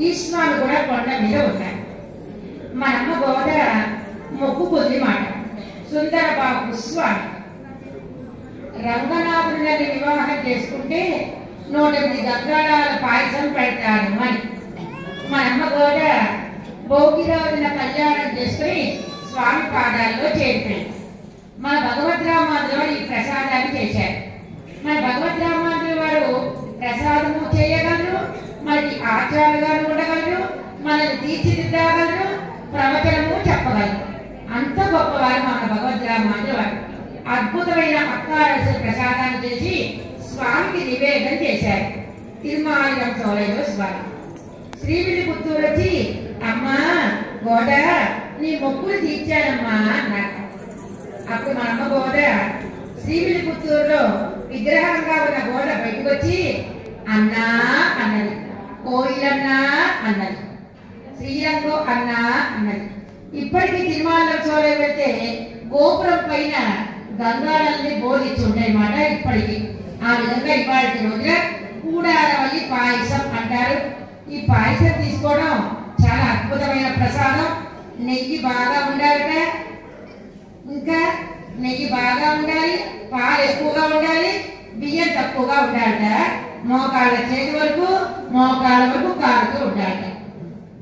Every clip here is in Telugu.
ఈశ్వరుడు కూడా కొండ మీద ఉన్నారు. మనమ్మ గోడ మొక్కుకుంది మాట. సుందరబాబు స్వామి రంగనాథులని వివాహం చేసుకుంటే 108 గంగాళాల పాయసం పెడతారు అని మనమ్మ గోడ భోగి రోజున కళ్యాణం చేసుకుని స్వామి పాదాల్లో చేరిపోయింది. మన భగవద్రామాదులు వారు ఈ ప్రసాదాన్ని చేశారు. మన భగవద్రామాదులు వారు ప్రసాదము చేయగలరు, మనకి ఆచారాలుగా ఉండగలరు, మనల్ని తీర్చిదిద్దగలరు, ప్రవచనము చెప్పగలరు. అంత గొప్పవారు మన భగవద్రామాదులు వారు. అద్భుతమైన అక్కారసు ప్రసాదాన్ని చేసి స్వామికి నివేదన చేశారు. తిరుమాలిరం చోళలో స్వామి శ్రీవిల్లిపుత్తూరు వచ్చి అమ్మా గోడ నీ మొక్కులు తీర్చానమ్మా అన్నారు. అప్పుడు మా అమ్మ గోడ శ్రీవిల్లిపుత్తూరులో విగ్రహంగా ఉన్న గోడ బయటకు వచ్చి అన్నా అన్నది, కోయిలన్నా అన్నది, శ్రీరంగో అన్నా అన్నది. ఇప్పటికీ తిరుమలలో చోళ పెడితే గోపురం పైన గంగాళాలని బోధించి ఉంటాయి మాట ఇప్పటికీ. ఆ విధంగా ఇవాళ రోజున కూడారవల్లి పాయసం అంటారు. ఈ పాయసం తీసుకోవడం చాలా అద్భుతమైన ప్రసాదం. నెయ్యి బాగా ఉండాలట, ఇంకా నెయ్యి బాగా ఉండాలి, పాలు ఎక్కువగా ఉండాలి, బియ్యం తక్కువగా ఉండాలట. మోకాళ్ళ చేతి వరకు మోకాళ్ళ వరకు కారుతూ ఉండాలట.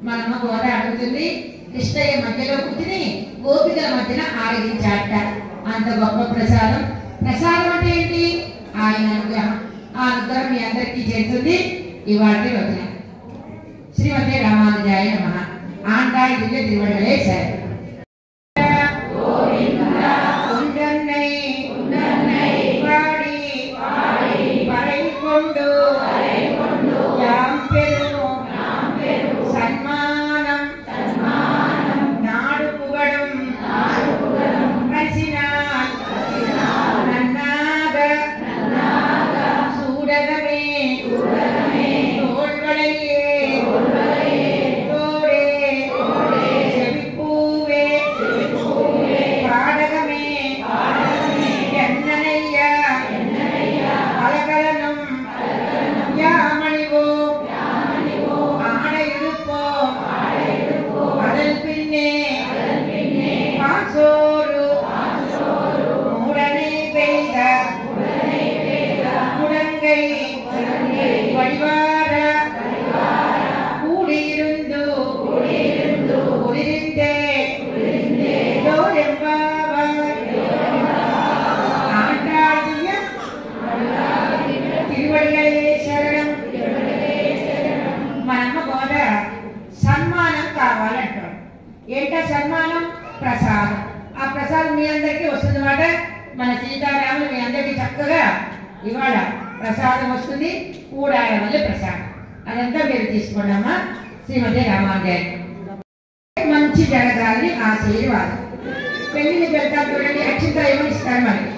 మనమ్మ గోడ అడుగుతుంది, కృష్ణయ్య మధ్యలో కూర్చుని గోపికల మధ్యన ఆరగించాట. అంత గొప్ప ప్రసాదం. ప్రసాదం అంటే ఏంటి? ఆయన అనుగ్రహం. ఆ అనుగ్రహం మీ అందరికీ చేస్తుంది. ఇవాటి రోజున శ్రీమతి రామానుజాయ నమః. ఆండాయి దివ్య తిరువడలే సార్. సన్మానం కావాలంటారు. ఏంటో సన్మానం? ప్రసాదం. ఆ ప్రసాదం మీ అందరికీ వస్తుంది మాట. మన సీతారాములు మీ అందరికీ చక్కగా ఇవాళ ప్రసాదం వస్తుంది. కూడాల వల్ల ప్రసాదం అదంతా మీరు తీసుకోండమ్మా. శ్రీమతి రామానుజాయ. మంచి జరగాలని ఆశీర్వాదం. పెళ్లిని వెళ్తాం చూడండి, అక్షంతలు ఏమని ఇస్తారు మనకి.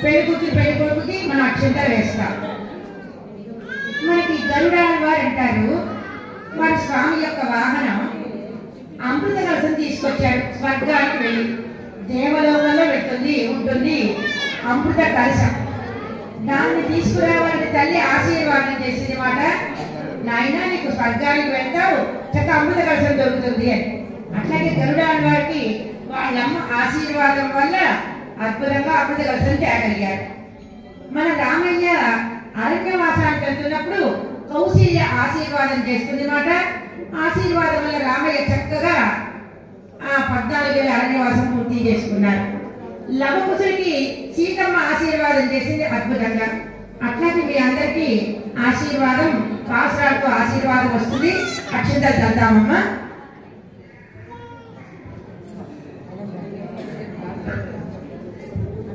పెళ్లి కూతురు పెళ్లి కొడుకుకి మనం అక్షంతలు వేస్తాం. మనకి గరుడాల వారు అంటారు, వారి స్వామి యొక్క వాహనం అమృత కలశం తీసుకొచ్చాడు. స్వర్గానికి వెళ్ళి దేవలోకంలో ఉంటుంది అమృత కలశం. దాన్ని తీసుకురావాలని తల్లి ఆశీర్వాదం చేసింది మాట. నాయన నీకు స్వర్గానికి వెళ్తావు, చక్క అమృత కలశం దొరుకుతుంది అని. అట్లాగే గరుడాల వారికి వాళ్ళమ్మ ఆశీర్వాదం వల్ల అద్భుతంగా అమృత కలశం తేగలిగారు. మన రామయ్య అరణ్యవాసానికి వెళ్తున్నప్పుడు కౌశల్య ఆశీర్వాదం చేస్తుంది మాట. ఆశీర్వాదం వల్ల రామయ్య చక్కగా ఆ 14 ఏళ్ళ అరణ్యవాసం పూర్తి చేసుకున్నారు. లవకుశుడికి సీతమ్మ ఆశీర్వాదం చేసింది అద్భుతంగా. అట్లాగే మీ అందరికీ ఆశీర్వాదం, పాసురాలతో ఆశీర్వాదం వస్తుంది. అక్షంతలు చల్తామమ్మా.